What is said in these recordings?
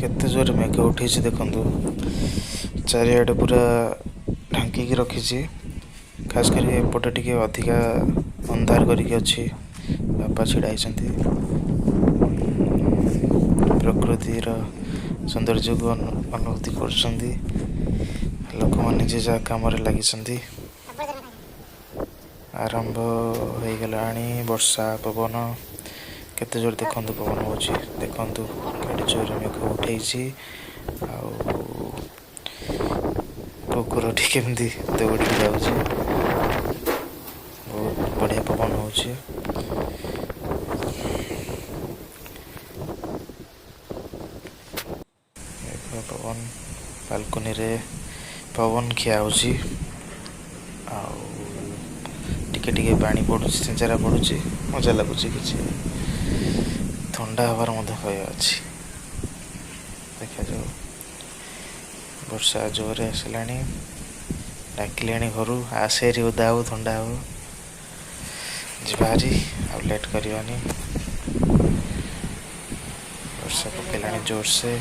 केते जोर मेघ उठी देखु चारिआडे पूरा ढांकी रखी खास कर एपटे टिके अधिका अंधार करके अच्छी बापा छिड़ा प्रकृतिर सौंदर्य को अनुभूति कर लोक मैंने जे जहाँ कम लगी आरंभ हो गला वर्षा पवन केते जोर देखु पवन हो देखु केते जोर मेघ उठे कुकुर केमती दौड़ी जाऊँ बहुत बढ़िया पवन हो पवन बालकनी रे पवन खिया टिके टिके पानी पड़ू सिंचारा पड़ू मजा लगुच कि थंडा हबार भय अच्छी देखा जाऊ वर्षा जोर आसला डाकिले घर आसेरी उदा हो थंडा हो जीवारी आ लेट करवानी वर्षा पकेला जोर से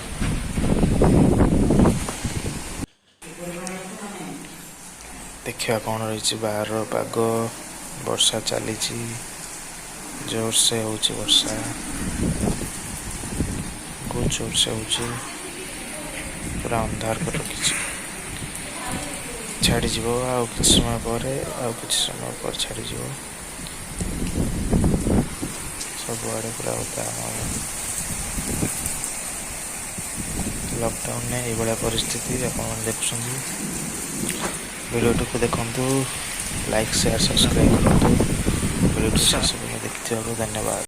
देखा कौन रही बाहर पाग वर्षा चली जोर से हो वर्षा बहुत जोर से हो पूरा अंधार कर रखी छाड़ी किछ समय पर छाड़ी सबुआड़े पूरा होता लॉकडाउन में ये परिस्थिति आप देखुं वीडियो को देखु लाइक शेयर सब्सक्राइब करूँ वीडियो देखते धन्यवाद।